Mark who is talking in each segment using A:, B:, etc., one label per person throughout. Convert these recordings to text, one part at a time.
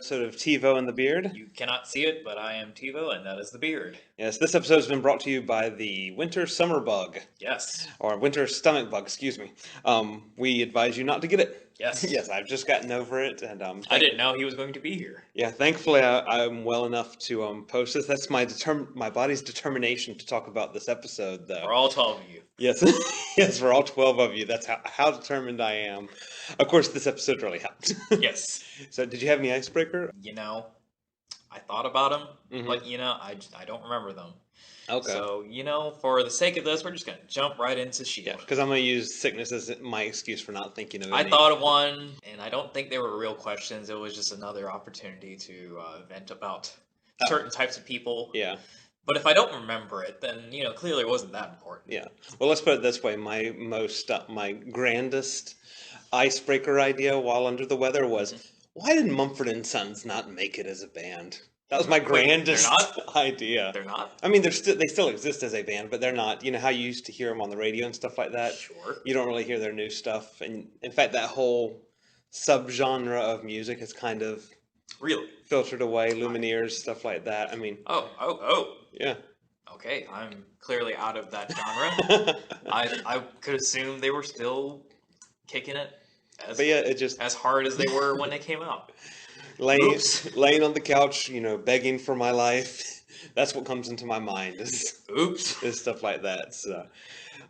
A: episode of TeeVo and the Beard.
B: You cannot see it, but I am TeeVo, and that is the beard.
A: Yes, this episode has been brought to you by the winter summer bug.
B: Yes.
A: Or winter stomach bug, excuse me. We advise you not to get it.
B: Yes.
A: Yes, I've just gotten over it, and
B: I didn't know he was going to be here.
A: yeah, thankfully I'm well enough to post this. That's my body's determination to talk about this episode, though.
B: For all 12 of you.
A: Yes, yes, for all 12 of you. That's how determined I am. Of course, this episode really helped.
B: Yes.
A: So, did you have any icebreaker?
B: You know, I thought about them,
A: Mhm.
B: but I don't remember them.
A: Okay.
B: So, for the sake of this, we're just going to jump right into S.H.I.E.L.D.
A: Yeah, because I'm going to use sickness as my excuse for not thinking of any.
B: I thought of one, and I don't think they were real questions. It was just another opportunity to vent about certain types of people.
A: Yeah.
B: But if I don't remember it, then, clearly it wasn't that important.
A: Yeah. Well, let's put it this way. My grandest icebreaker idea while under the weather was, why did Mumford & Sons not make it as a band? That was my grandest idea.
B: They're not?
A: I mean, they still exist as a band, but they're not. You know how you used to hear them on the radio and stuff like that?
B: Sure.
A: You don't really hear their new stuff. And in fact, that whole subgenre of music is kind of
B: Really?
A: filtered away, Lumineers, stuff like that. I mean...
B: Oh.
A: Yeah.
B: Okay, I'm clearly out of that genre. I could assume they were still kicking it as hard as they were when they came out.
A: Laying on the couch, begging for my life. That's what comes into my mind is stuff like that. So,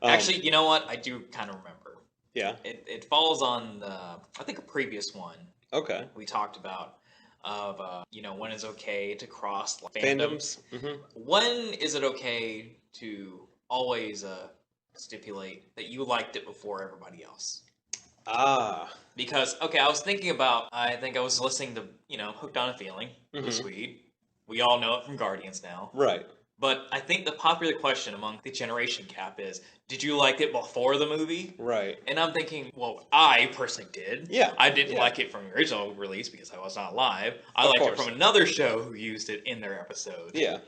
B: actually, you know what? I do kind of remember.
A: Yeah.
B: It falls on I think a previous one.
A: Okay.
B: We talked about of when it's okay to cross
A: fandoms.
B: Mm-hmm. When is it okay to always stipulate that you liked it before everybody else? Because, I was thinking about, I think I was listening to, Hooked on a Feeling, Blue Swede. We all know it from Guardians now.
A: Right.
B: But I think the popular question among the generation gap is, did you like it before the movie?
A: Right.
B: And I'm thinking, well, I personally did.
A: Yeah.
B: I didn't like it from the original release because I was not alive. I liked it from another show who used it in their episode.
A: Yeah.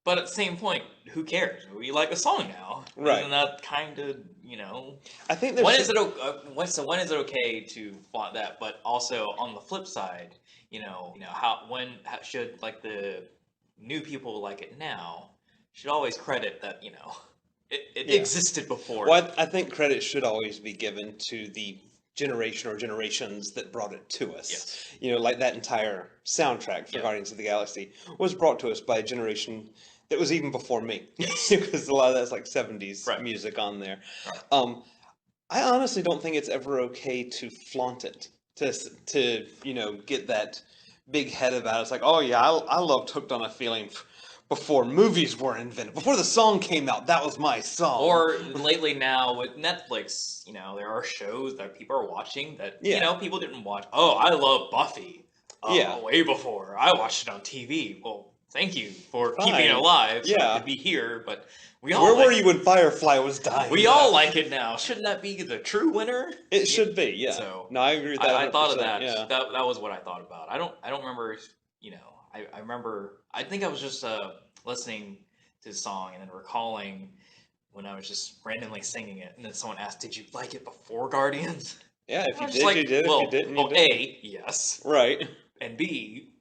B: But at the same point, who cares? We like the song now.
A: Right.
B: Isn't that kind of,
A: I think there's...
B: when is it okay to flaunt that? But also, on the flip side, when should, the new people like it now, should always credit that, it existed before.
A: Well, I think credit should always be given to the generation or generations that brought it to us.
B: Yes.
A: Like that entire soundtrack for Guardians of the Galaxy was brought to us by a generation that was even before me.
B: Yes.
A: Because a lot of that's 70s music on there. Right. I honestly don't think it's ever okay to flaunt it, to get that big head about it. It's like, oh yeah, I loved Hooked on a Feeling before movies were invented. Before the song came out, that was my song.
B: Or lately now with Netflix, there are shows that people are watching that, people didn't watch. Oh, I love Buffy. Way before. I watched it on TV. Well, thank you for keeping it alive so I could be here, but we all...
A: Where were you when Firefly was dying?
B: We all like it now. Shouldn't that be the true winner?
A: It should be, yeah.
B: So,
A: no, I agree with that.
B: I thought of that.
A: Yeah.
B: That was what I thought about. I don't remember, I remember, I think I was just listening to the song and then recalling when I was just randomly singing it, and then someone asked, did you like it before Guardians?
A: Yeah, if you did, you did.
B: Well,
A: if you didn't, you
B: didn't. A, yes.
A: Right.
B: And B,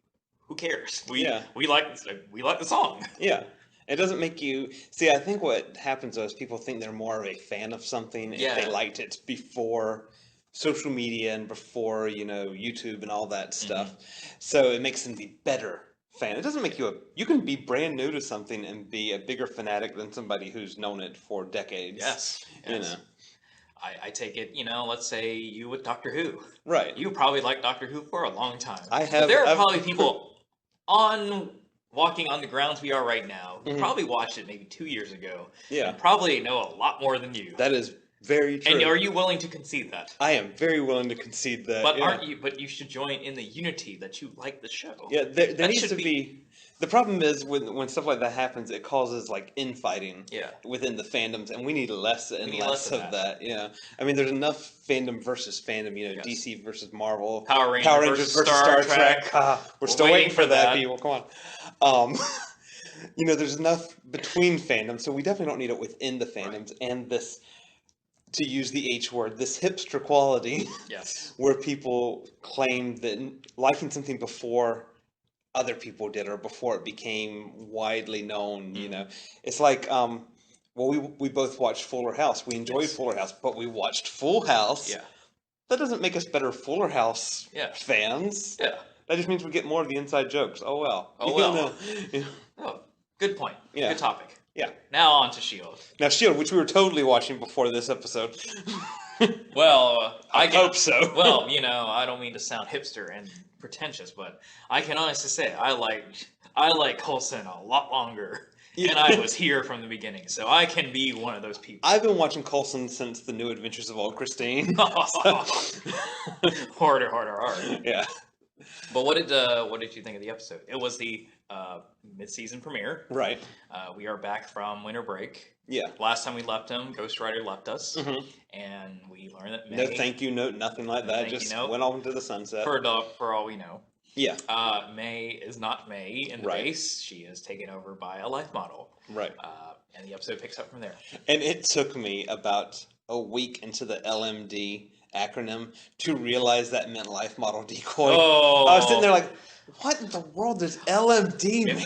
B: who cares? We like the song.
A: Yeah. It doesn't make you... See, I think what happens is people think they're more of a fan of something if they liked it before social media and before, YouTube and all that stuff. So it makes them the better fan. It doesn't make you You can be brand new to something and be a bigger fanatic than somebody who's known it for decades.
B: Yes. I take it, let's say you with Doctor Who.
A: Right.
B: You probably liked Doctor Who for a long time.
A: I have.
B: But there are probably people walking on the grounds we are right now who probably watched it maybe 2 years ago.
A: Yeah.
B: And probably know a lot more than you.
A: That is very true.
B: And are you willing to concede that?
A: I am very willing to concede that.
B: But aren't you? But you should join in the unity that you like the show.
A: Yeah, there needs to be. The problem is when stuff like that happens, it causes infighting within the fandoms, and we need less and less of that. Yeah, I mean, there's enough fandom versus fandom. DC versus Marvel,
B: Power Rangers versus Star Trek.
A: We're still waiting for that, people. Come on. There's enough between fandoms, so we definitely don't need it within the fandoms. And this to use the H word, this hipster quality.
B: Yes.
A: Where people claim that liking something before other people did or before it became widely known, you know. It's like, well, we both watched Fuller House. We enjoyed Fuller House, but we watched Full House.
B: Yeah.
A: That doesn't make us better Fuller House fans.
B: Yeah.
A: That just means we get more of the inside jokes. Oh, well.
B: Oh, well.
A: You know?
B: Oh, good point.
A: Yeah.
B: Good topic.
A: Yeah.
B: Now on to S.H.I.E.L.D.
A: Now, S.H.I.E.L.D., which we were totally watching before this episode.
B: Well,
A: I hope so.
B: Well, you know, I don't mean to sound hipster and pretentious, but I can honestly say I like Coulson a lot longer. Yeah. And I was here from the beginning, so I can be one of those people.
A: I've been watching Coulson since The New Adventures of Old Christine.
B: Harder.
A: Yeah.
B: But what did you think of the episode? It was the mid-season premiere.
A: Right.
B: We are back from winter break.
A: Yeah.
B: Last time we left him, Ghost Rider left us, and we learned that May.
A: No thank you note, nothing like that. Just went off into the sunset.
B: For all we know.
A: Yeah.
B: May is not May in the base. She is taken over by a life model.
A: Right.
B: And the episode picks up from there.
A: And it took me about a week into the LMD acronym to realize that meant life model decoy.
B: Oh.
A: I was sitting there like, what in the world does LMD mean?
B: If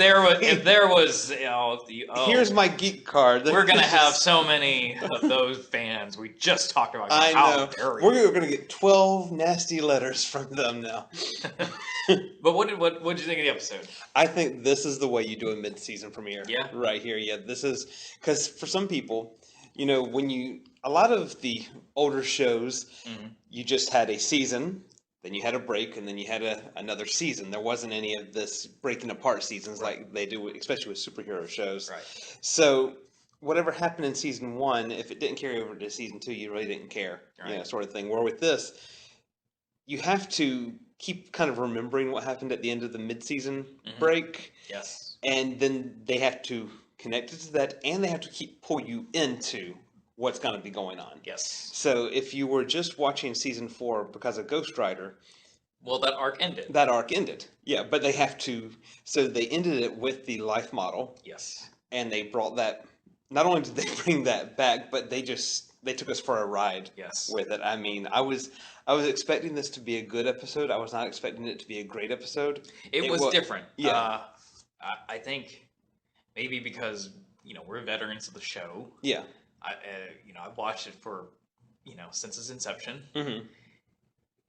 B: there was, you know,
A: here's my geek card.
B: We're gonna have so many of those fans we just talked about.
A: I know. We're gonna get 12 nasty letters from them now.
B: But what did you think of the episode?
A: I think this is the way you do a mid-season premiere.
B: Yeah.
A: Right here. Yeah. This is because for some people, you know, a lot of the older shows, you just had a season. Then you had a break, and then you had another season. There wasn't any of this breaking apart seasons like they do, especially with superhero shows.
B: Right.
A: So whatever happened in season 1, if it didn't carry over to season 2, you really didn't care, you know, sort of thing. Where with this, you have to keep kind of remembering what happened at the end of the mid-season break.
B: Yes.
A: And then they have to connect it to that, and they have to pull you into what's going to be going on.
B: Yes.
A: So if you were just watching season 4 because of Ghost Rider,
B: well, that arc ended.
A: Yeah, but they have to. So they ended it with the life model.
B: Yes.
A: And they brought that. Not only did they bring that back, but they took us for a ride.
B: Yes.
A: With it. I mean, I was expecting this to be a good episode. I was not expecting it to be a great episode.
B: It was different.
A: Yeah.
B: I think maybe because, you know, we're veterans of the show.
A: Yeah.
B: I've watched it for, since its inception,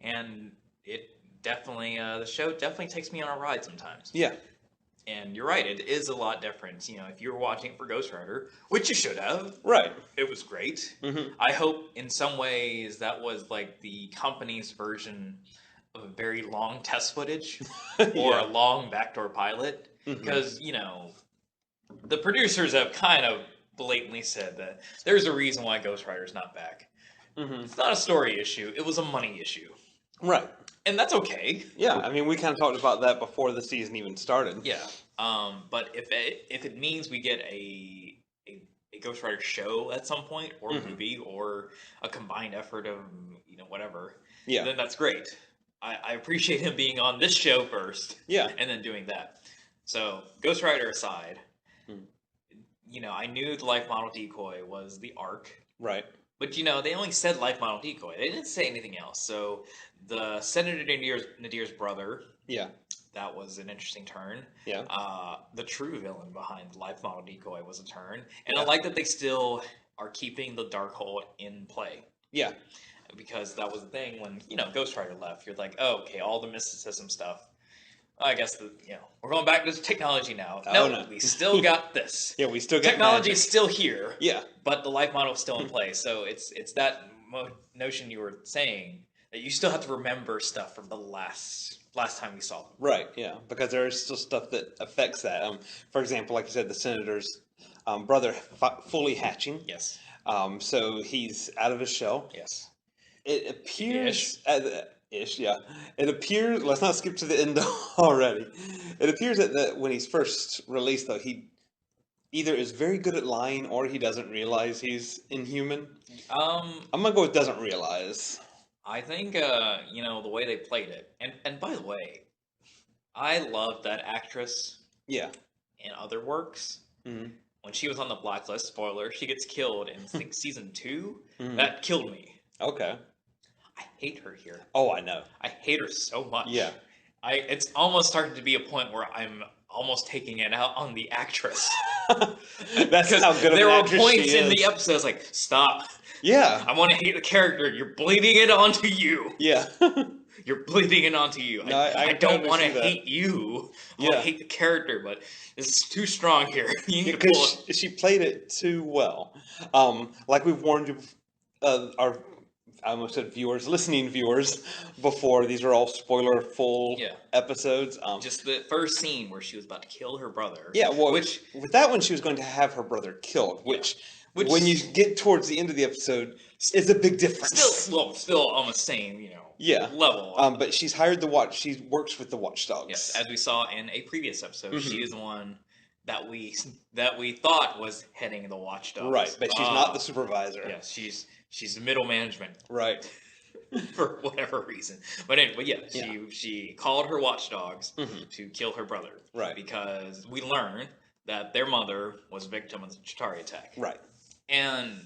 B: and it definitely, the show definitely takes me on a ride sometimes.
A: Yeah.
B: And you're right, it is a lot different. You know, if you were watching it for Ghost Rider, which you should have.
A: Right.
B: It was great. I hope in some ways that was like the company's version of a very long test footage or a long backdoor pilot. Because, the producers have kind of blatantly said that there's a reason why Ghost Rider's not back. It's not a story issue. It was a money issue.
A: Right.
B: And that's okay.
A: Yeah, I mean, we kind of talked about that before the season even started.
B: Yeah. But if it means we get a Ghost Rider show at some point, or movie, or a combined effort of, whatever, then that's great. I appreciate him being on this show first.
A: Yeah.
B: And then doing that. So, Ghost Rider aside, I knew the life model decoy was the arc.
A: Right.
B: But, they only said life model decoy. They didn't say anything else. So, the Senator Nadir's brother.
A: Yeah.
B: That was an interesting turn.
A: Yeah.
B: The true villain behind life model decoy was a turn. And I like that they still are keeping the Darkhold in play.
A: Yeah.
B: Because that was the thing when, Ghost Rider left. You're like, oh, okay, all the mysticism stuff. I guess we're going back to technology now. No, we still got this.
A: Yeah, we still got
B: technology is still here.
A: Yeah,
B: but the life model is still in place. So it's that notion you were saying that you still have to remember stuff from the last time we saw them.
A: Right. Yeah, because there is still stuff that affects that. For example, like you said, the senator's brother fully hatching.
B: Yes.
A: So he's out of his shell.
B: Yes.
A: It appears. Yeah. It appears, let's not skip to the end already. It appears that when he's first released, though, he either is very good at lying or he doesn't realize he's inhuman. I'm going to go with doesn't realize.
B: I think, the way they played it, and by the way, I love that actress.
A: Yeah.
B: In other works. when she was on the blacklist, spoiler, she gets killed in, I think, season 2. That killed me.
A: Okay.
B: I hate her here.
A: Oh, I know.
B: I hate her so much.
A: Yeah.
B: It's almost starting to be a point where I'm almost taking it out on the actress.
A: That's how good of an actress she is. There were points
B: in the episodes like, stop.
A: Yeah.
B: I want to hate the character. You're bleeding it onto you.
A: Yeah.
B: You're bleeding it onto you.
A: No,
B: I don't want to hate you. I want to hate the character, but it's too strong here. You need to pull it.
A: She played it too well. Like we've warned you, I almost said listening viewers, before. These are all spoiler-full episodes.
B: Just the first scene where she was about to kill her brother.
A: Yeah, well, with that one, she was going to have her brother killed, which when you get towards the end of the episode, is a big difference.
B: Still on the same, level.
A: But she's hired she works with the watchdogs.
B: Yes, as we saw in a previous episode, she is the one that we thought was heading the watchdogs.
A: Right, but she's not the supervisor.
B: Yes, she's the middle management.
A: Right.
B: For whatever reason. But anyway, she called her watchdogs to kill her brother.
A: Right.
B: Because we learned that their mother was a victim of the Chitauri attack.
A: Right.
B: And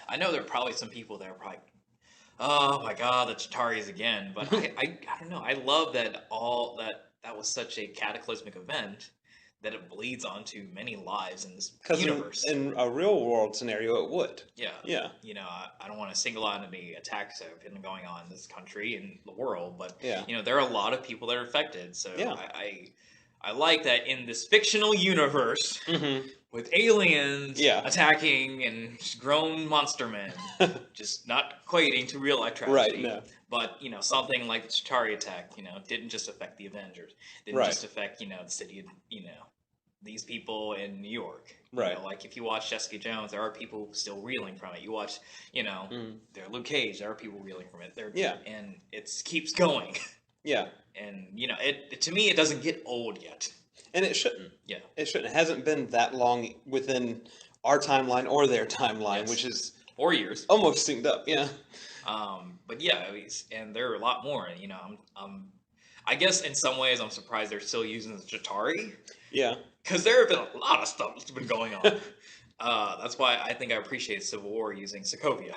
B: I know there are probably some people that are probably, oh my god, the Chitauris again. But I don't know. I love that that was such a cataclysmic event that it bleeds onto many lives in this universe.
A: In a real world scenario, it would.
B: Yeah.
A: Yeah.
B: I don't want to single out any attacks that have been going on in this country and the world, but
A: yeah.
B: There are a lot of people that are affected. So I like that in this fictional universe with aliens attacking and grown monster men, just not equating to real life tragedy.
A: Right. No.
B: But something like the Chitauri attack, didn't just affect the Avengers, didn't just affect the city of these people in New York.
A: Right.
B: Like if you watch Jessica Jones, there are people still reeling from it. You watch, there Luke Cage, there are people reeling from it. And it keeps going.
A: Yeah.
B: And to me, it doesn't get old yet.
A: And it shouldn't.
B: Yeah.
A: It shouldn't. It hasn't been that long within our timeline or their timeline, which is
B: 4 years.
A: Almost synced up. Yeah.
B: But yeah, and there are a lot more. I guess in some ways I'm surprised they're still using the Chitauri. Yeah. Because there have been a lot of stuff that's been going on. That's why I think I appreciate Civil War using Sokovia.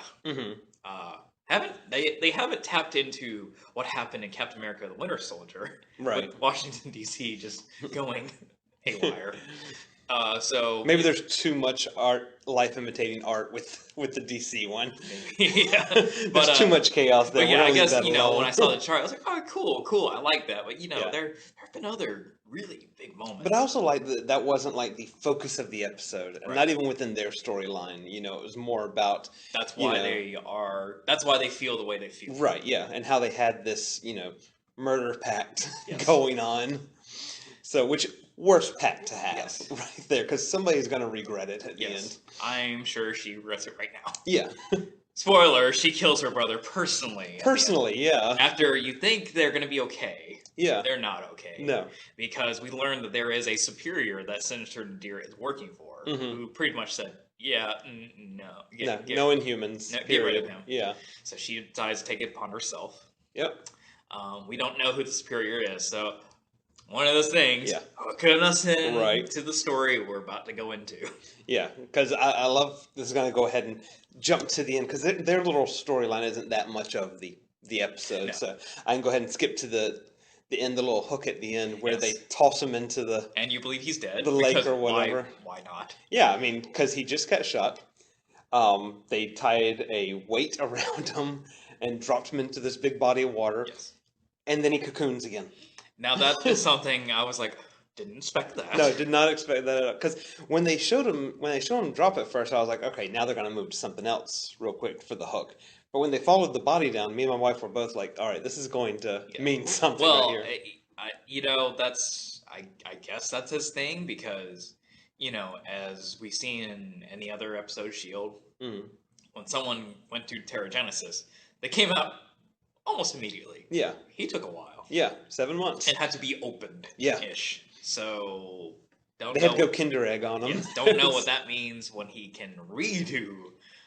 B: They haven't tapped into what happened in Captain America: The Winter Soldier,
A: right?
B: With Washington D.C. just going haywire. So
A: maybe there's too much life imitating art with the DC one.
B: Yeah,
A: there's too much chaos there.
B: But yeah, I guess when I saw the chart, I was like, oh, cool, I like that. But there have been other really big moments.
A: But I also like that wasn't like the focus of the episode,
B: right.
A: Not even within their storyline. It was more about
B: that's why they feel the way they feel.
A: Right. Yeah, and how they had this murder pact going on. So which. Worst pact to have right there, because somebody's going to regret it at the end.
B: I'm sure she regrets it right now.
A: Yeah.
B: Spoiler, she kills her brother personally.
A: Yeah.
B: After you think they're going to be okay.
A: Yeah.
B: They're not okay.
A: No.
B: Because we learned that there is a superior that Senator Nadir is working for, who pretty much said, no.
A: No Inhumans.
B: No, get rid of him.
A: Yeah.
B: So she decides to take it upon herself.
A: Yep.
B: We don't know who the superior is, so... One of those things, hooking us in to the story we're about to go into.
A: Yeah, because I love, this is going to go ahead and jump to the end, because their little storyline isn't that much of the episode, so I can go ahead and skip to the end, the little hook at the end, where they toss him into the...
B: And you believe he's dead.
A: The lake or whatever.
B: Why not?
A: Yeah, I mean, because he just got shot. They tied a weight around him and dropped him into this big body of water.
B: Yes.
A: And then he cocoons again.
B: Now that is something I was like, didn't expect that.
A: No, did not expect that at all. Because when they showed him drop it first, I was like, okay, now they're gonna move to something else real quick for the hook. But when they followed the body down, me and my wife were both like, all right, this is going to mean something right here.
B: I guess that's his thing because, as we've seen in any other episode of S.H.I.E.L.D., when someone went through Terrigenesis, they came out almost immediately.
A: Yeah.
B: He took a while.
A: Yeah, 7 months.
B: It had to be opened.
A: Yeah-ish.
B: So
A: they had to go Kinder Egg on him.
B: Yes, don't know what that means when he can redo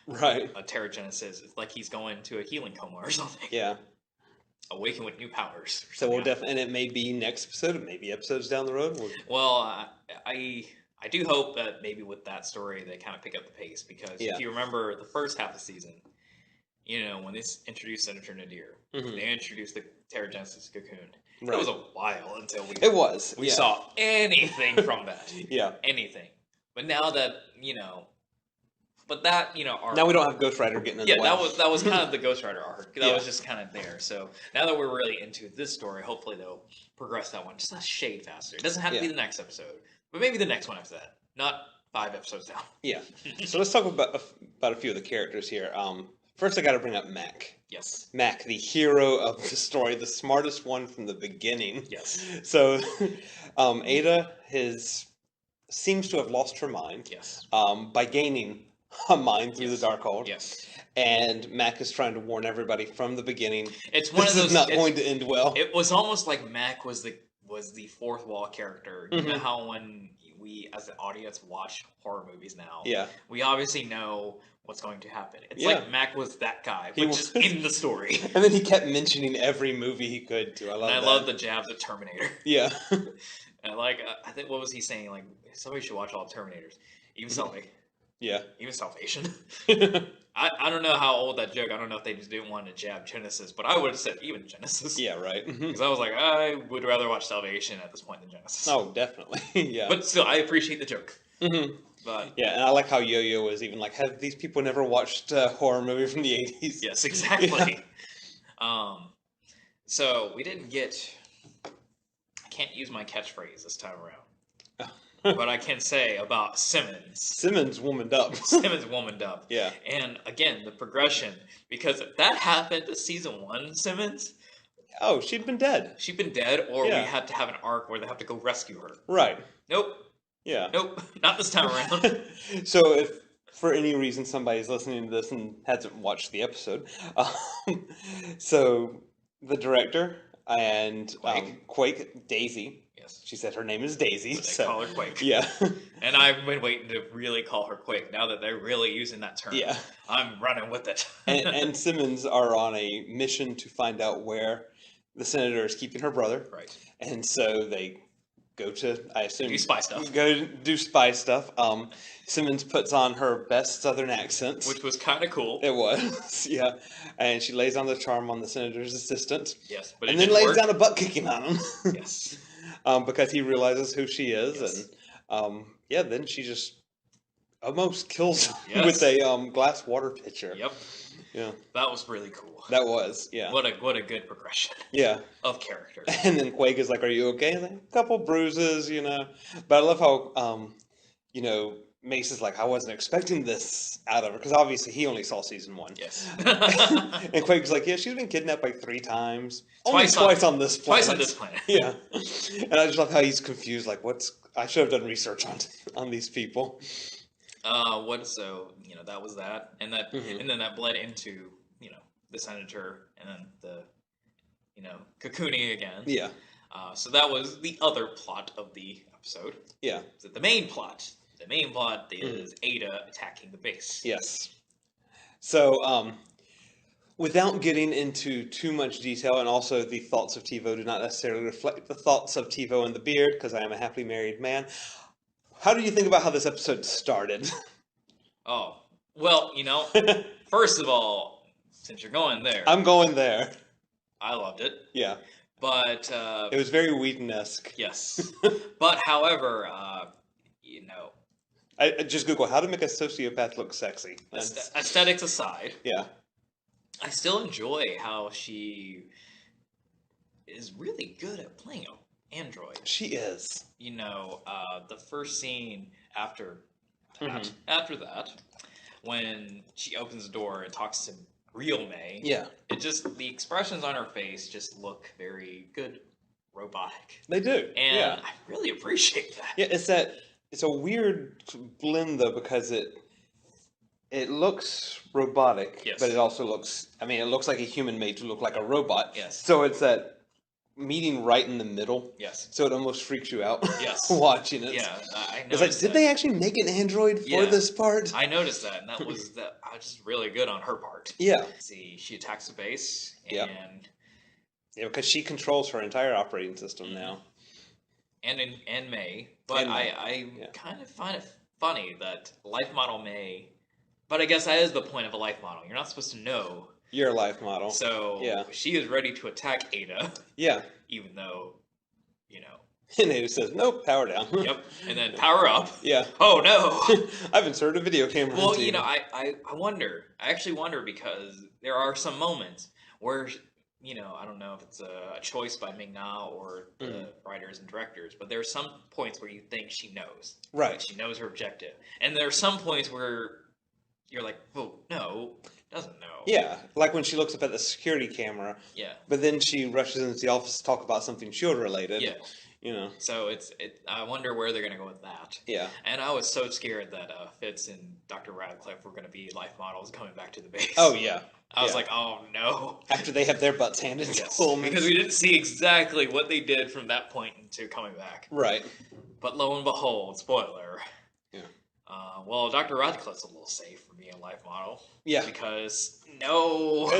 A: a
B: Terrigenesis. It's like he's going to a healing coma or something.
A: Yeah.
B: Awaken with new powers.
A: So we'll definitely, and it may be next episode, it may be episodes down the road.
B: Well, I I do hope that maybe with that story they kind of pick up the pace, because if you remember the first half of the season, when they introduced Senator Nadir, they introduced the Terrigenesis cocoon. Right. It was a while until we saw anything from that. Anything. But now that arc,
A: now we don't have Ghost Rider getting in the way.
B: that was kind of the Ghost Rider arc. That was just kind of there. So now that we're really into this story, hopefully they'll progress that one just a shade faster. It doesn't have to be the next episode, but maybe the next one after that. Not 5 episodes down.
A: Yeah. So let's talk about a few of the characters here. First, I got to bring up Mac.
B: Yes.
A: Mac, the hero of the story, the smartest one from the beginning.
B: Yes.
A: So, Ada seems to have lost her mind.
B: Yes.
A: By gaining a mind through the Darkhold.
B: Yes.
A: And Mac is trying to warn everybody from the beginning.
B: It's one
A: this
B: of those.
A: Is not going to end well.
B: It was almost like Mac was the fourth wall character. You know how when we, as the audience, watch horror movies now, we obviously know what's going to happen. It's like Mac was that guy, but just in the story.
A: And then he kept mentioning every movie he could too. I love
B: the jabs at Terminator.
A: Yeah.
B: And I think, what was he saying? Like, somebody should watch all Terminators. Even Salvation.
A: Yeah.
B: Even Salvation. I don't know how old that joke. I don't know if they just didn't want to jab Genesis, but I would have said even Genesis.
A: Yeah, right.
B: Because I was like, I would rather watch Salvation at this point than Genesis.
A: Oh, definitely. Yeah.
B: But still, I appreciate the joke. But
A: yeah, and I like how Yo-Yo was even like, have these people never watched a horror movie from the 80s?
B: Yes, exactly. So we didn't get. I can't use my catchphrase this time around. But I can say about Simmons.
A: Simmons womaned up.
B: Simmons womaned up.
A: Yeah.
B: And again, the progression. Because if that happened to season 1, Simmons.
A: Oh, she'd been dead.
B: She'd been dead, or we had to have an arc where they have to go rescue her.
A: Right.
B: Nope.
A: Yeah.
B: Nope. Not this time around.
A: So if for any reason somebody's listening to this and hasn't watched the episode, so the director and Quake, Daisy.
B: Yes.
A: She said her name is Daisy.
B: But they call her Quake.
A: Yeah.
B: And I've been waiting to really call her Quake. Now that they're really using that term, I'm running with it.
A: and Simmons are on a mission to find out where the senator is keeping her brother.
B: Right.
A: And so they go to, I assume,
B: do spy stuff.
A: Go do spy stuff. Simmons puts on her best Southern accent,
B: which was kind of cool.
A: It was, yeah. And she lays on the charm on the senator's assistant.
B: Yes, but
A: and then lays down a butt kicking on him.
B: Yes.
A: Because he realizes who she is, and then she just almost kills him with a glass water pitcher.
B: Yep.
A: Yeah.
B: That was really cool.
A: That was, yeah.
B: What a good progression.
A: Yeah.
B: Of character.
A: And then Quake is like, "Are you okay?" Like, a couple bruises, But I love how, Mace is like, "I wasn't expecting this out of her," because obviously he only saw season 1.
B: Yes.
A: And Quake's like, "Yeah, she's been kidnapped like 3 times. Twice on this planet.
B: Twice on this planet."
A: Yeah. And I just love how he's confused. Like, I should have done research on these people.
B: That was that, and that, and then that bled into the senator, and then the cocooning again.
A: Yeah.
B: So that was the other plot of the episode.
A: Yeah.
B: So the main plot. The main plot is Ada attacking the base.
A: Yes. So, without getting into too much detail, and also the thoughts of TeeVo do not necessarily reflect the thoughts of TeeVo and the Beard, because I am a happily married man. How do you think about how this episode started?
B: Oh, well, first of all, since you're going there.
A: I'm going there.
B: I loved it.
A: Yeah.
B: But...
A: it was very Whedon-esque.
B: Yes. But, however,
A: I just Google how to make a sociopath look sexy.
B: Aesthetics aside.
A: Yeah.
B: I still enjoy how she is really good at playing an android.
A: She is.
B: The first scene after that, when she opens the door and talks to real May.
A: Yeah.
B: The expressions on her face just look very good, robotic.
A: They do.
B: And I really appreciate that.
A: Yeah, it's a weird blend though, because it looks robotic, but it also looks, it looks like a human made to look like a robot.
B: Yes.
A: So it's that meeting right in the middle.
B: Yes.
A: So it almost freaks you out.
B: Yes.
A: Watching it.
B: Yeah, I noticed.
A: It's like, did they actually make an android for this part?
B: I noticed that, and that was just really good on her part.
A: Yeah.
B: See, she attacks the base, and
A: because she controls her entire operating system now.
B: and May, but I kind of find it funny that life model May. But I guess that is the point of a life model. You're not supposed to know.
A: You're a life model.
B: So she is ready to attack Ada.
A: Yeah.
B: Even though, you know.
A: And Ada says, nope, power down.
B: Yep. And then power up.
A: Yeah.
B: Oh, no.
A: I've inserted a video camera.
B: Well, you know, I wonder. I actually wonder because there are some moments where, you know, I don't know if it's a choice by Ming-Na or the writers and directors, but there are some points where you think she knows.
A: Right.
B: She knows her objective. And there are some points where you're like, oh, no, doesn't know.
A: Yeah, like when she looks up at the security camera.
B: Yeah.
A: But then she rushes into the office to talk about something S.H.I.E.L.D. related.
B: Yeah.
A: You know.
B: So I wonder where they're going to go with that.
A: Yeah.
B: And I was so scared that Fitz and Dr. Radcliffe were going to be life models coming back to the base.
A: Oh, yeah.
B: I was like, oh, no.
A: After they have their butts handed to them.
B: Because we didn't see exactly what they did from that point into coming back.
A: Right.
B: But lo and behold, spoiler.
A: Yeah.
B: Well, Dr. Radcliffe's a little safe for being a life model.
A: Yeah.
B: Because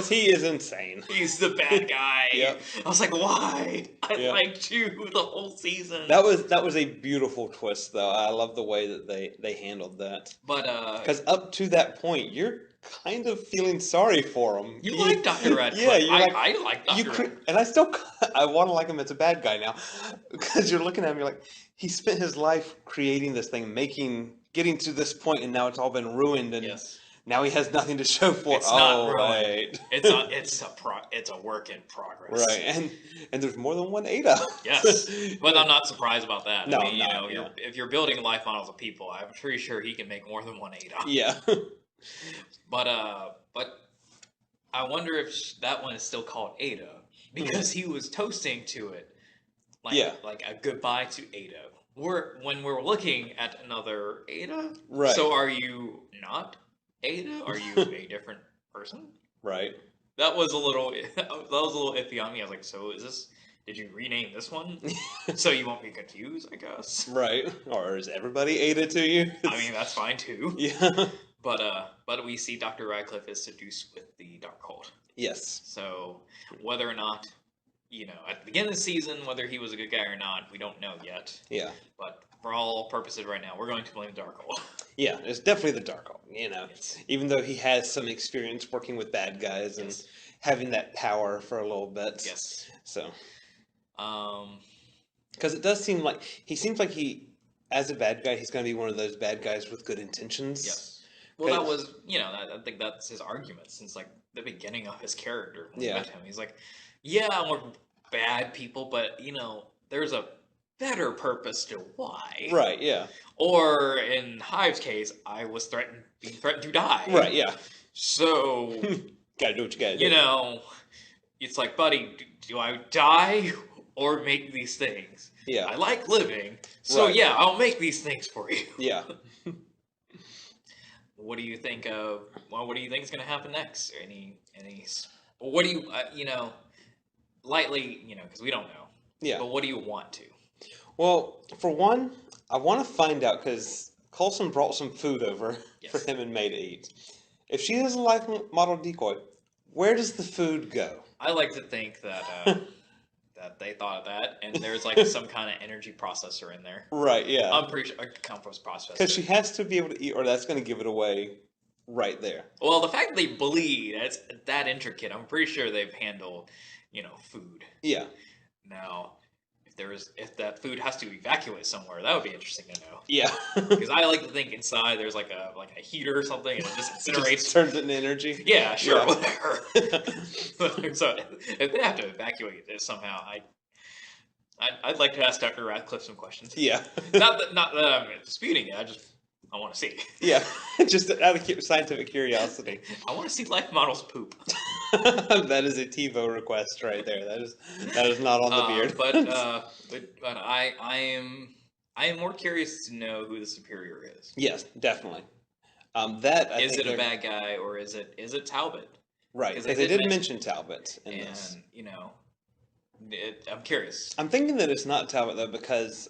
A: he is insane.
B: He's the bad guy.
A: Yep.
B: I was like, why? I liked you the whole season.
A: That was a beautiful twist, though. I love the way that they handled that.
B: But
A: because up to that point, you're kind of feeling sorry for him.
B: You like Dr. Radcliffe.
A: Yeah,
B: I like Dr. Radcliffe.
A: And I want to like him as a bad guy now. Because you're looking at him, you're like, he spent his life creating this thing, getting to this point, and now it's all been ruined, and now he has nothing to show for it.
B: It's not ruined. It's a work in progress.
A: Right, and there's more than one Ada.
B: Yes, but I'm not surprised about that.
A: No,
B: I mean, if you're building life models of people, I'm pretty sure he can make more than one Ada.
A: Yeah.
B: But I wonder if that one is still called Ada because he was toasting to it, like a goodbye to Ada. When we're looking at another Ada,
A: right?
B: So are you not Ada? Are you a different person?
A: Right.
B: That was a little iffy on me. I was like, so did you rename this one so you won't be confused? I guess.
A: Right. Or is everybody Ada to you?
B: I mean, that's fine too.
A: Yeah.
B: But we see Dr. Radcliffe is seduced with the Darkhold.
A: Yes.
B: So whether or not, at the beginning of the season, whether he was a good guy or not, we don't know yet.
A: Yeah.
B: But for all purposes right now, we're going to blame Darkhold.
A: Yeah, it's definitely the Darkhold, Even though he has some experience working with bad guys and having that power for a little bit.
B: Yes.
A: So. Because it does seem like as a bad guy, he's going to be one of those bad guys with good intentions.
B: Yes. Well, that was, I think that's his argument since, like, the beginning of his character. When we met him. He's like, we're bad people, but, there's a better purpose to why.
A: Right, yeah.
B: Or, in Hive's case, I was being threatened to die.
A: Right, yeah.
B: So...
A: gotta do what you gotta do.
B: It's like, buddy, do I die or make these things?
A: Yeah.
B: I like living, so I'll make these things for you.
A: Yeah.
B: What do you think of? Well, what do you think is going to happen next? What do you lightly, because we don't know.
A: Yeah.
B: But what do you want to?
A: Well, for one, I want to find out because Coulson brought some food over for him and May to eat. If she is a life model decoy, where does the food go?
B: I like to think that that they thought of that, and there's like some kind of energy processor in there.
A: Right, yeah.
B: I'm pretty sure a compost processor.
A: Because she has to be able to eat, or that's going to give it away right there.
B: Well, the fact that they bleed, it's that intricate. I'm pretty sure they've handled, food.
A: Yeah.
B: Now, if that food has to evacuate somewhere, that would be interesting to know.
A: Yeah.
B: Because I like to think inside there's like a heater or something, and it just incinerates.
A: Just turns it into energy.
B: Yeah, sure, whatever. So if they have to evacuate this somehow, I'd like to ask Dr. Radcliffe some questions.
A: Yeah.
B: not that I'm disputing it. I want to see.
A: Yeah, just out of scientific curiosity.
B: I want to see life models poop.
A: That is a TiVo request right there. That is not on the beard.
B: But I am more curious to know who the superior is.
A: Yes, definitely.
B: Is it a bad guy or is it Talbot?
A: Right, because they did mention Talbot in this.
B: I'm curious.
A: I'm thinking that it's not Talbot though because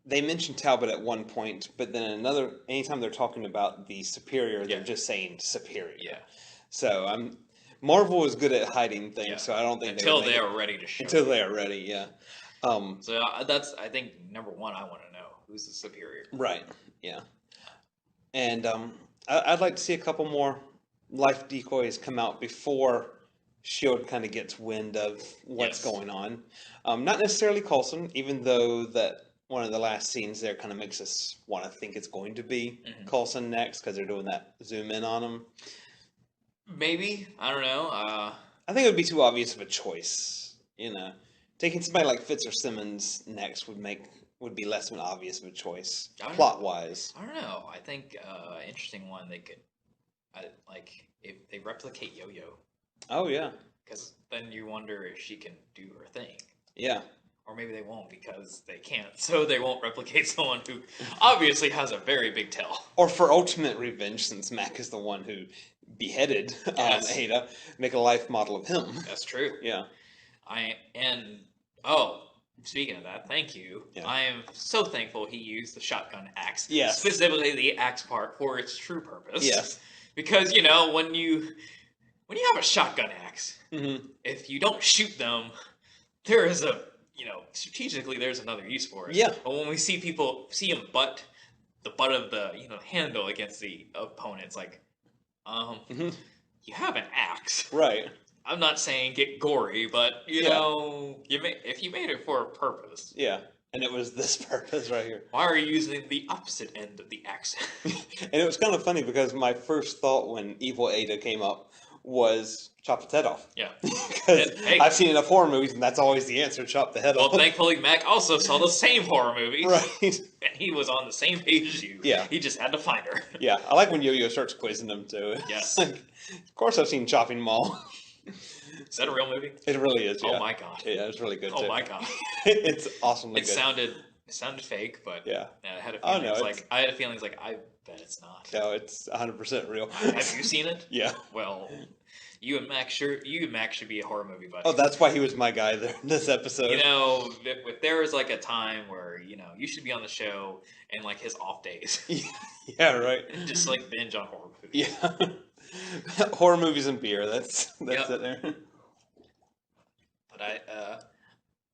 A: they mentioned Talbot at one point, but then anytime they're talking about the superior, they're just saying superior.
B: Yeah.
A: So Marvel is good at hiding things, so I don't think
B: they are ready to show.
A: Until they are ready, yeah.
B: So that's, I think, number one. I want to know who's the superior.
A: Right. Yeah. And I'd like to see a couple more life decoys come out before S.H.I.E.L.D. kind of gets wind of what's going on. Not necessarily Coulson, even though that one of the last scenes there kind of makes us want to think it's going to be Coulson next because they're doing that zoom in on him.
B: Maybe. I don't know.
A: I think it would be too obvious of a choice. You know, taking somebody like Fitz or Simmons next would be less of an obvious of a choice, plot-wise.
B: I don't know. I think interesting one they could, like, if they replicate Yo-Yo.
A: Oh, yeah.
B: Because then you wonder if she can do her thing.
A: Yeah.
B: Or maybe they won't because they can't. So they won't replicate someone who obviously has a very big tail.
A: Or for ultimate revenge, since Mac is the one who beheaded Ada, make a life model of him.
B: That's true.
A: Yeah.
B: Speaking of that, thank you.
A: Yeah.
B: I am so thankful he used the shotgun axe.
A: Yes.
B: Specifically the axe part for its true purpose.
A: Yes.
B: Because, when you have a shotgun axe, if you don't shoot them, there is strategically there's another use for it.
A: Yeah.
B: But when we see him butt the butt of the handle against the opponent, it's like, you have an axe.
A: Right.
B: I'm not saying get gory, but if you made it for a purpose.
A: Yeah. And it was this purpose right here.
B: Why are you using the opposite end of the axe?
A: And it was kind of funny because my first thought when Evil Ada came up was chop its head off.
B: Yeah.
A: Because I've seen enough horror movies and that's always the answer, chop the head off.
B: Well, thankfully Mac also saw the same horror movie.
A: Right.
B: And he was on the same page as you.
A: Yeah.
B: He just had to find her.
A: Yeah. I like when Yo-Yo starts quizzing them too.
B: Yes.
A: Of course I've seen Chopping Mall.
B: Is that a real movie?
A: It really is, yeah.
B: Oh my god.
A: Yeah, it's really good too.
B: Oh my god.
A: It's awesomely good.
B: It sounded fake, but
A: yeah.
B: I had a feeling I had a feeling like I bet it's not.
A: No, it's 100% real.
B: Have you seen it?
A: Yeah.
B: Well, you and Max should be a horror movie buddy.
A: Oh, that's why he was my guy there in this episode.
B: If there was like a time where you should be on the show and like his off days.
A: Yeah, right.
B: And just like binge on horror movies.
A: Yeah. Horror movies and beer. That's it there.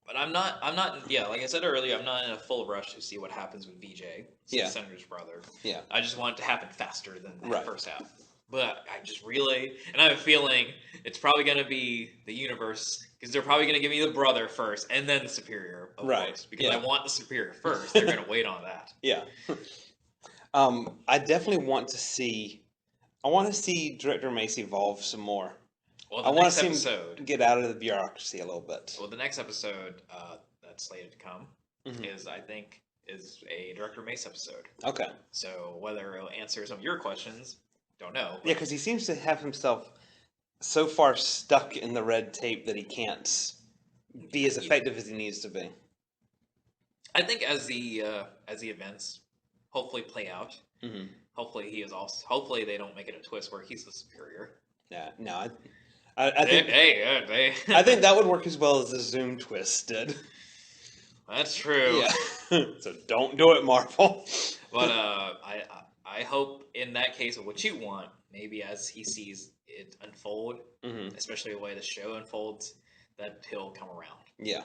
B: But I'm not. Yeah, like I said earlier, I'm not in a full rush to see what happens with VJ, the Senator's brother.
A: Yeah.
B: I just want it to happen faster than the first half. But I just relay, and I have a feeling it's probably going to be the universe, because they're probably going to give me the brother first, and then the superior, of course, because I want the superior first. They're going to wait on that.
A: Yeah. I definitely want to see. I want to see Director Mace evolve some more.
B: Well,
A: I want to see him get out of the bureaucracy a little bit.
B: Well, the next episode that's slated to come is a Director Mace episode.
A: Okay.
B: So whether it'll answer some of your questions, don't know.
A: Yeah, because he seems to have himself so far stuck in the red tape that he can't be as effective as he needs to be.
B: I think as the events hopefully play out, hopefully he is also. Hopefully they don't make it a twist where he's the superior.
A: Yeah, no, I think. I think that would work as well as the Zoom twist did.
B: That's true.
A: Yeah. So don't do it, Marvel.
B: But I hope in that case of what you want, maybe as he sees it unfold, especially the way the show unfolds, that he'll come around.
A: Yeah.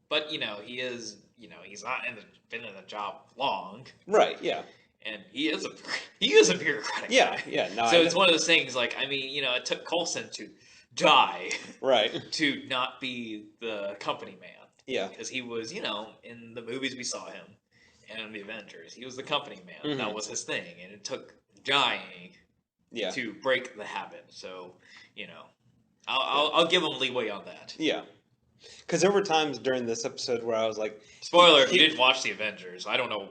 B: But he is he's not been in the job long.
A: Right. Yeah.
B: And he is a bureaucratic guy.
A: Yeah. No.
B: So it's one of those things. Like it took Coulson to die,
A: right,
B: to not be the company man.
A: Yeah.
B: Because he was, in the movies we saw him, and in the Avengers, he was the company man. That was his thing, and it took dying to break the habit. So, I'll give him leeway on that.
A: Yeah. Because there were times during this episode where I was like...
B: Spoiler, if you didn't watch the Avengers, I don't know.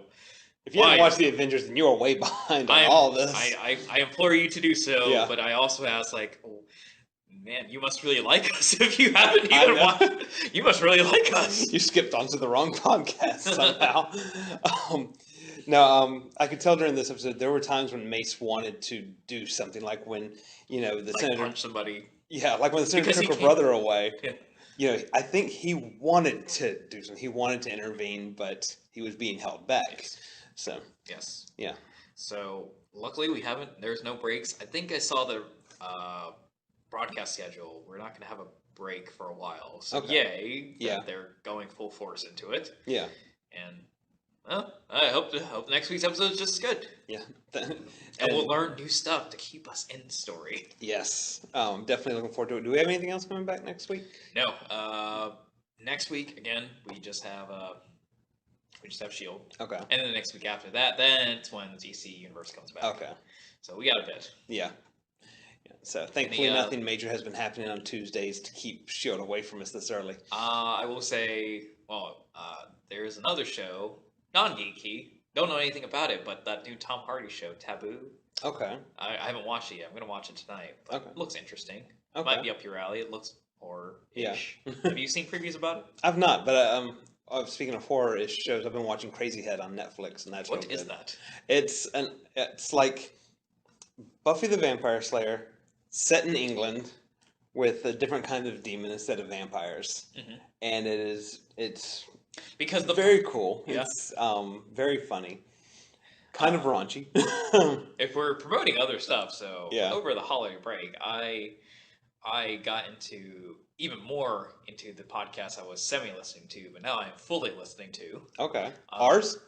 A: If you didn't watch the Avengers, then you are way behind on all this.
B: I implore you to do so, but I also ask, man, you must really like us if you haven't even watched. You must really like us.
A: You skipped onto the wrong podcast somehow. I could tell during this episode there were times when Mace wanted to do something, like when the senator
B: punch somebody.
A: Yeah, like when the senator took her brother away. Yeah. I think he wanted to do something. He wanted to intervene, but he was being held back.
B: Yes.
A: So
B: yes,
A: yeah.
B: So luckily we haven't. There's no breaks. I think I saw the. broadcast schedule. We're not going to have a break for a while. So yay, that they're going full force into it.
A: Yeah.
B: And well, I hope next week's episode is just as good.
A: Yeah.
B: and we'll learn new stuff to keep us in the story.
A: Yes. Definitely looking forward to it. Do we have anything else coming back next week?
B: No. Next week, again, we just have S.H.I.E.L.D.
A: Okay.
B: And then the next week after that, then it's when the DC universe comes back.
A: Okay.
B: So we got a bit.
A: Yeah. So thankfully nothing major has been happening on Tuesdays to keep S.H.I.E.L.D. away from us this early.
B: I will say, there is another show, non-geeky, don't know anything about it, but that new Tom Hardy show, Taboo.
A: Okay.
B: I haven't watched it yet. I'm going to watch it tonight. But it looks interesting.
A: Okay.
B: Might be up your alley. It looks horror-ish. Yeah. Have you seen previews about it?
A: I've not, but speaking of horror-ish shows, I've been watching Crazy Head on Netflix, and that's
B: what is that?
A: It's like Buffy the Vampire Slayer set in England with a different kind of demon instead of vampires, and it's because very cool. Yeah. It's very funny, kind of raunchy.
B: If we're promoting other stuff, so over the holiday break, I got even more into the podcast I was semi-listening to, but now I'm fully listening to.
A: Okay. Ours?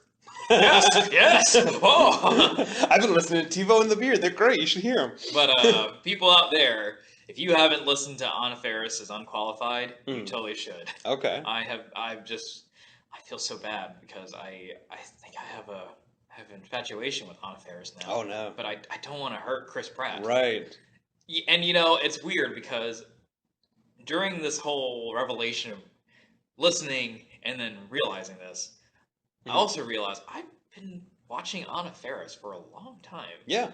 B: Yes. Oh.
A: I've been listening to TeeVo The Beard. They're great. You should hear them.
B: But people out there, if you haven't listened to Anna Faris's Unqualified, you totally should.
A: Okay.
B: I feel so bad because I think I have an infatuation with Anna Faris now.
A: Oh no.
B: But I don't want to hurt Chris Pratt.
A: Right.
B: And it's weird because during this whole revelation of listening and then realizing this, I also realized I've been watching Anna Faris for a long time.
A: Yeah.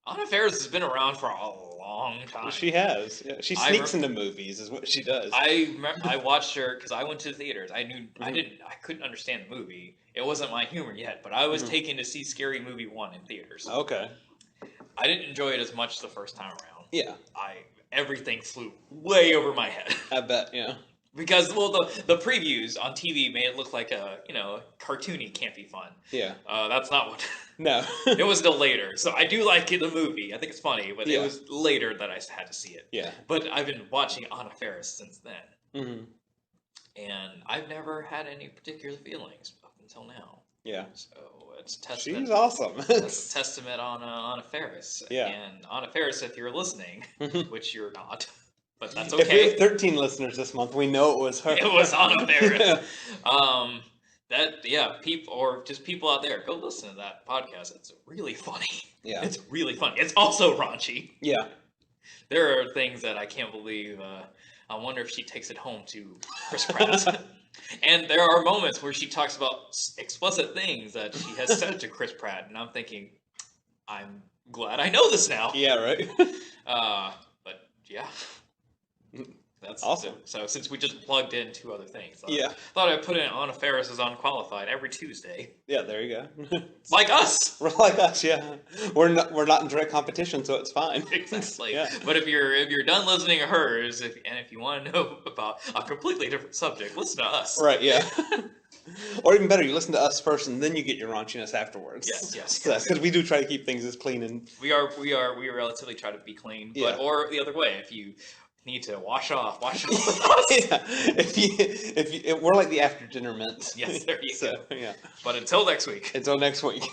B: Anna Faris has been around for a long time.
A: She has. Yeah. She sneaks into movies is what she does.
B: I watched her because I went to the theaters. I knew I couldn't understand the movie. It wasn't my humor yet, but I was taken to see Scary Movie 1 in theaters.
A: Okay.
B: I didn't enjoy it as much the first time around.
A: Yeah.
B: Everything flew way over my head.
A: I bet, yeah.
B: Because, the previews on TV made it look like a cartoony, campy fun.
A: Yeah.
B: That's not what...
A: No.
B: It was still later. So I do like the movie. I think it's funny, but it was later that I had to see it.
A: Yeah.
B: But I've been watching Anna Faris since then.
A: Mm-hmm.
B: And I've never had any particular feelings up until now.
A: Yeah.
B: So it's a testament.
A: She's awesome.
B: That's a testament on Anna Faris.
A: Yeah.
B: And Anna Faris, if you're listeing, which you're not... But that's okay.
A: If we have 13 listeners this month, we know it was her.
B: It was Anna Faris. People out there, go listen to that podcast. It's really funny.
A: Yeah.
B: It's really funny. It's also raunchy.
A: Yeah.
B: There are things that I can't believe. I wonder if she takes it home to Chris Pratt. And there are moments where she talks about explicit things that she has said to Chris Pratt, and I'm thinking, I'm glad I know this now.
A: Yeah, right.
B: But yeah. That's
A: awesome.
B: So since we just plugged in two other things,
A: thought
B: I'd put in Anna Faris as Unqualified every Tuesday.
A: Yeah, there you go.
B: Like us.
A: We're like us, yeah. We're not in direct competition, so it's fine.
B: Exactly.
A: Yeah.
B: But if you're done listening to hers, if you want to know about a completely different subject, listen to us.
A: Right. Yeah. Or even better, you listen to us first, and then you get your raunchiness afterwards.
B: Yes.
A: Because we do try to keep things as clean and
B: we relatively try to be clean, but or the other way, if you need to wash off with us.
A: Yeah. If you, we're like the after dinner mint.
B: Yes, there you go.
A: Yeah.
B: But until next week.
A: Until next week.